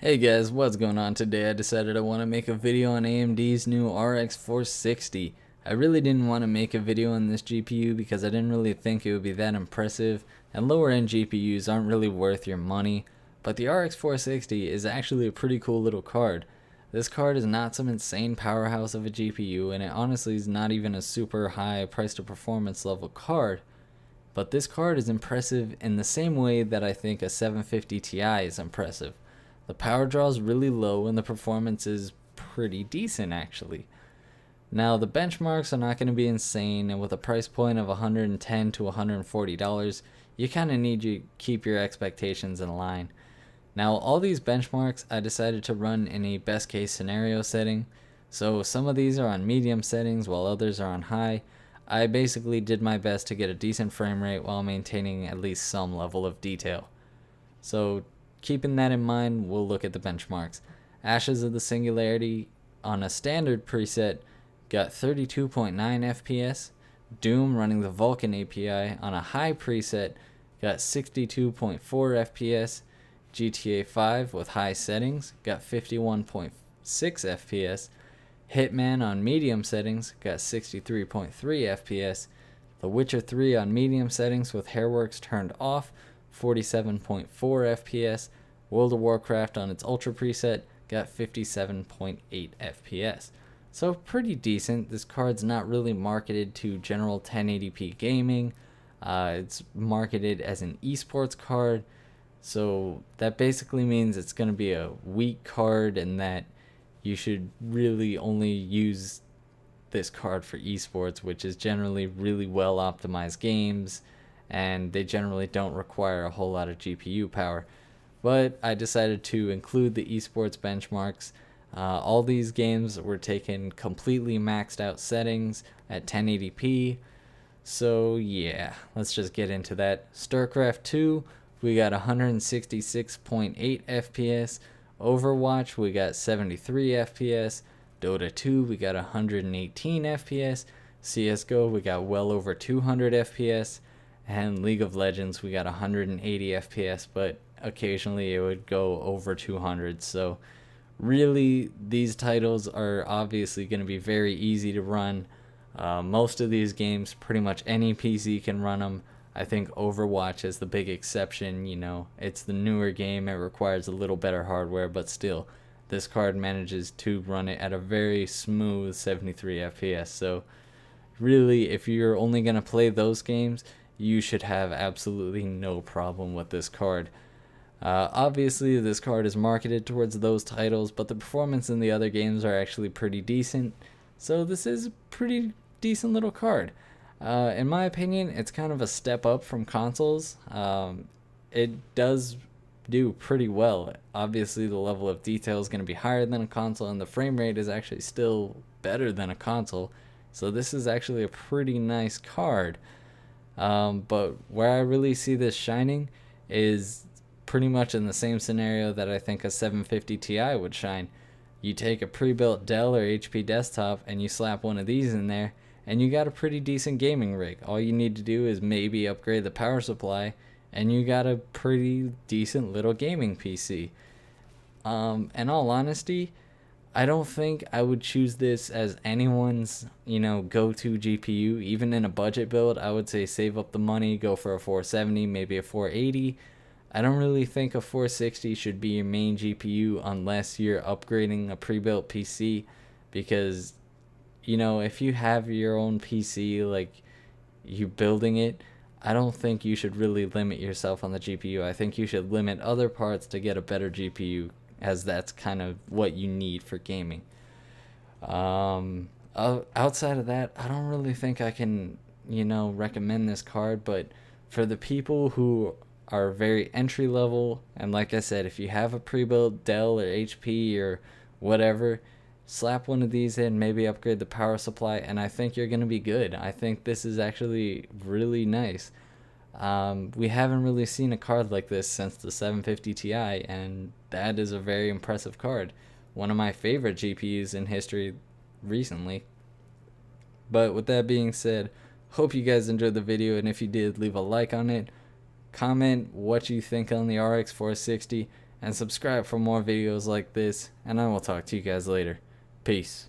Hey guys, what's going on today? I decided I want to make a video on AMD's new RX 460. I really didn't want to make a video on this GPU because I didn't really think it would be that impressive, and lower end GPUs aren't really worth your money, but the RX 460 is actually a pretty cool little card. This card is not some insane powerhouse of a GPU, and it honestly is not even a super high price to performance level card, but this card is impressive in the same way that I think a 750 Ti is impressive. The power draw is really low and the performance is pretty decent actually. Now the benchmarks are not going to be insane, and with a price point of $110 to $140, you kind of need to keep your expectations in line. Now all these benchmarks I decided to run in a best case scenario setting, so some of these are on medium settings while others are on high. I basically did my best to get a decent frame rate while maintaining at least some level of detail. So keeping that in mind, we'll look at the benchmarks. Ashes of the Singularity on a standard preset got 32.9 FPS. Doom running the Vulkan API on a high preset got 62.4 FPS. GTA 5 with high settings got 51.6 FPS. Hitman on medium settings got 63.3 FPS. The Witcher 3 on medium settings with hairworks turned off, 47.4 FPS. World of Warcraft on its Ultra preset got 57.8 FPS. So pretty decent. This card's not really marketed to general 1080p gaming. It's marketed as an esports card. So that basically means it's going to be a weak card and that you should really only use this card for esports, which is generally really well optimized games, and they generally don't require a whole lot of GPU power. But I decided to include the esports benchmarks. All these games were taken completely maxed out settings at 1080p. So yeah, let's just get into that. StarCraft 2, we got 166.8 FPS. Overwatch, we got 73 FPS. Dota 2, we got 118 FPS. CSGO, we got well over 200 FPS. And League of Legends, we got 180 FPS, but occasionally it would go over 200. So really, these titles are obviously going to be very easy to run. Most of these games, pretty much any PC can run them. I think Overwatch is the big exception. You know, it's the newer game, it requires a little better hardware, but still, this card manages to run it at a very smooth 73 FPS. So really, if you're only going to play those games, you should have absolutely no problem with this card. Obviously, this card is marketed towards those titles, but the performance in the other games are actually pretty decent. So this is a pretty decent little card. In my opinion, it's kind of a step up from consoles. It does do pretty well. Obviously, the level of detail is going to be higher than a console, and the frame rate is actually still better than a console. So this is actually a pretty nice card. But where I really see this shining is pretty much in the same scenario that I think a 750 Ti would shine. You take a pre-built Dell or HP desktop and you slap one of these in there, and you got a pretty decent gaming rig. All you need to do is maybe upgrade the power supply, and you got a pretty decent little gaming PC. In all honesty, I don't think I would choose this as anyone's, go-to GPU. Even in a budget build, I would say save up the money, go for a 470, maybe a 480. I don't really think a 460 should be your main GPU unless you're upgrading a pre-built PC, because, if you have your own PC, like you building it, I don't think you should really limit yourself on the GPU. I think you should limit other parts to get a better GPU, as that's kind of what you need for gaming. Outside of that, I don't really think I can, recommend this card, but for the people who are very entry level, and like I said, if you have a pre-built Dell or HP or whatever, slap one of these in, maybe upgrade the power supply, and I think you're going to be good. I think this is actually really nice. We haven't really seen a card like this since the 750 Ti, and that is a very impressive card. One of my favorite GPUs in history recently. But with that being said, hope you guys enjoyed the video, and if you did, leave a like on it. Comment what you think on the RX 460, and subscribe for more videos like this, and I will talk to you guys later. Peace.